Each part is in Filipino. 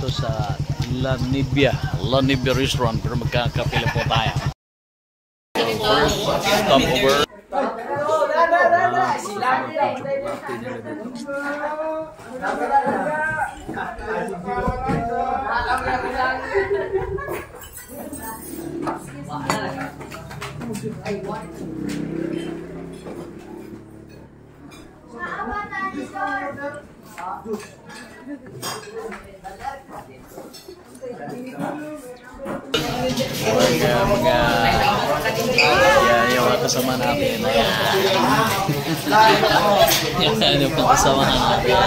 dito sa La Nibia Restaurant, pero magkakapila po tayo. Stopover. Yung mga kasama natin. Yung mga kasama natin.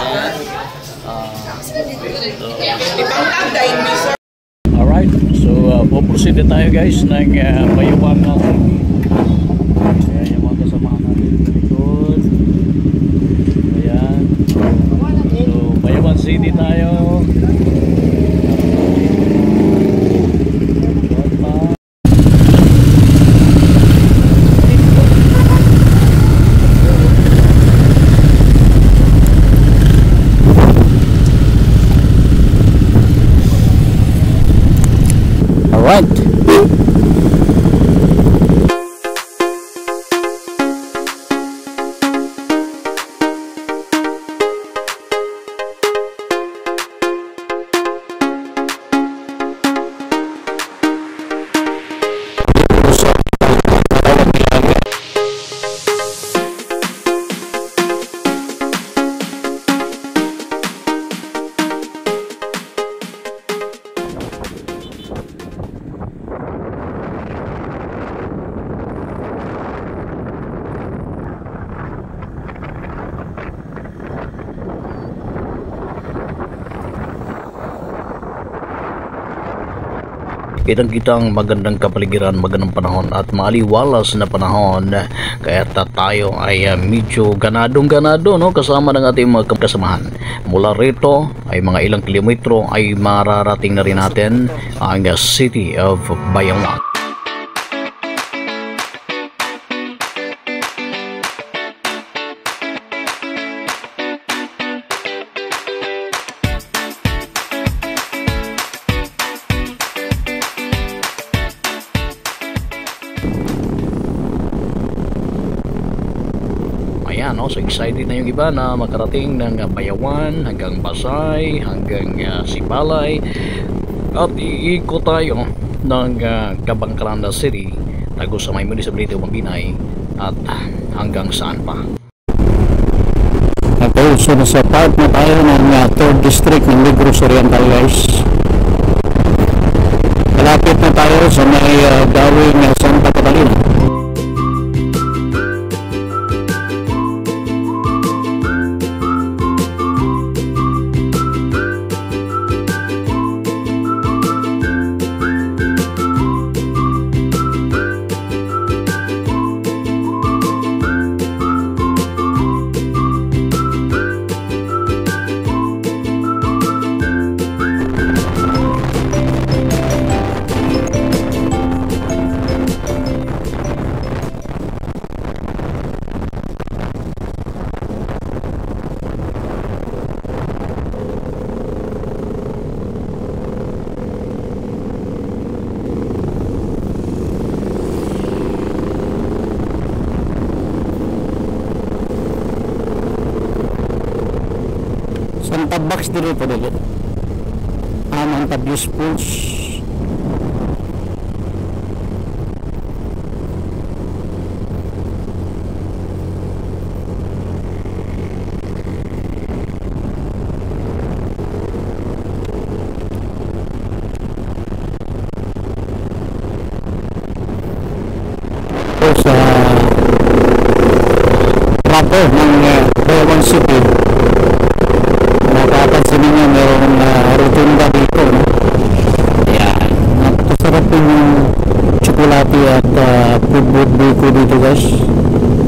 Alright, so po-proceed na tayo guys ng Bayawan natin. Ayan yung mga kasama natin sa likod. Ayan. So Bayawan City tayo. Alright. Kitang-kitang magandang kapaligiran, magandang panahon at maaliwalas na panahon, kaya tayo ay medyo ganadong-ganado, no? Kasama ng ating mga kasamahan. Mula rito ay mga ilang kilometro ay mararating na rin natin ang City of Bayawan. Ayan, no? So excited na yung iba na makarating ng Bayawan hanggang Pasay, hanggang Sibalay, at iikot tayo ng Kabangkalanda City, Tagos sa may Municipality of Mambinay, at hanggang saan pa. Okay, so nasa part na tayo ng 3rd District ng Negros Oriental guys. Malapit na tayo sa may gawing Santa Catalina. Santa Box dito po dito. Ang Tabius Pools. Sa trapo ng Bayawan City. Napapansin ninyo mayroong rotunda dito, no? Ayan, napakasarap yung tsokolate at food biko dito guys.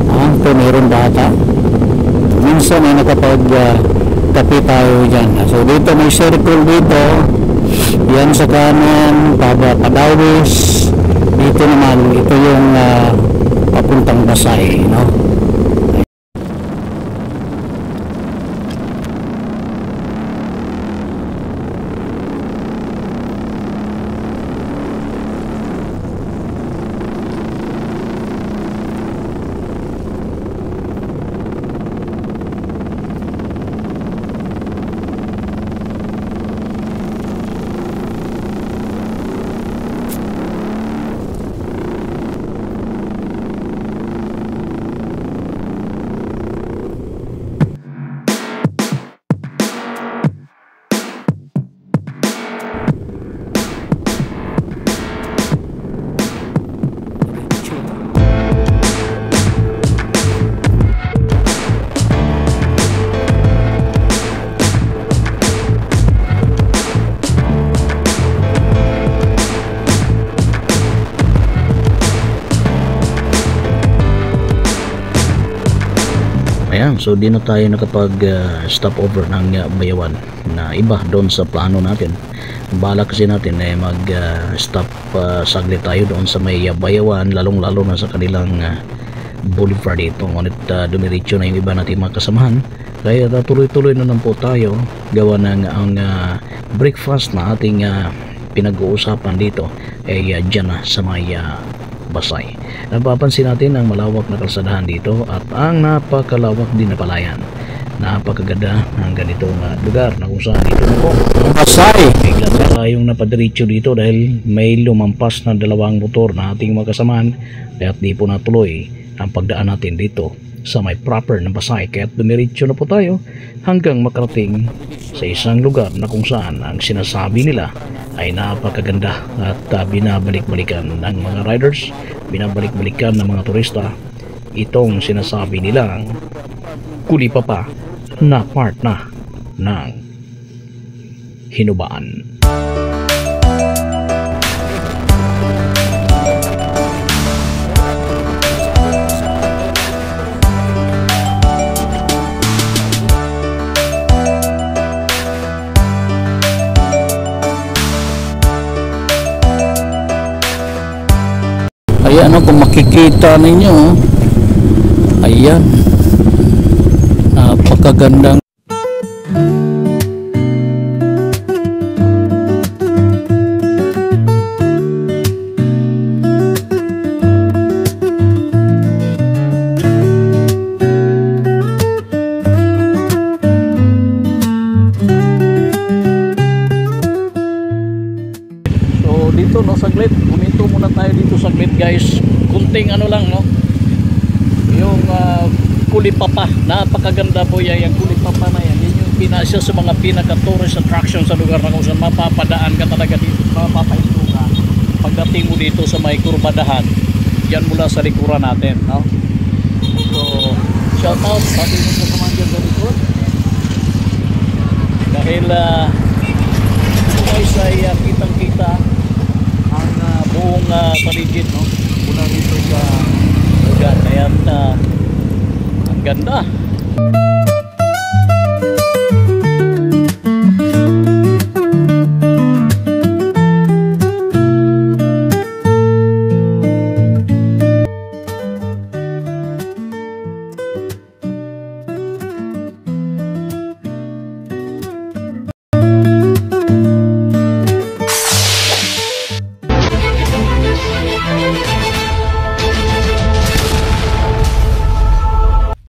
Ito mayroong bata, minsan ay nakapag kape tayo dyan. So dito may circle dito, yan sa kanan, Padawis. Dito naman, ito yung papuntang Pasay, no? Ayan, so di na tayo nakapag stop over ng Bayawan na iba doon sa plano natin. Balak kasi natin mag stop saglit tayo doon sa may Bayawan, lalong lalo na sa kanilang boulevard dito. Ngunit dumiretso na yung iba nating mga kasamahan, kaya tuloy-tuloy na lang po tayo gawa ng ang breakfast na ating pinag-uusapan dito ay dyan na sa may Basay. Napapansin natin ang malawak na kalsadahan dito at ang napakalawak din na palayan. Napakaganda ng ganitong lugar na kung saan dito na po Basay. bigla na tayong napadiretso dito dahil may lumampas na dalawang motor na ating makasamahan, kaya di po natuloy ang pagdaan natin dito sa may proper na Basay, kaya dumiretso na po tayo hanggang makarating sa isang lugar na kung saan ang sinasabi nila ay napakaganda at binabalik-balikan ng mga riders, binabalik-balikan ng mga turista itong sinasabi nilang Kulipapa na part na ng Hinubaan. Ayan, kung makikita ninyo, ayan, napakagandang Dito no, saglit, kuminto muna tayo dito saglit guys, kunting ano lang no, yung Kulipapa, napakaganda po yan, yung Kulipapa na yan, yun yung pinasya sa mga pinaka tourist attraction sa lugar na kung saan mapapadaan ka talaga dito, mapapahinto ka pagdating mo dito sa may kurbadahan, yan mula sa likuran natin no. So shout out sa ating mga kamangyan sa likod dahil guys ay kitang kita ang buong paligid no, mula dito sa lugar, kaya ang ganda.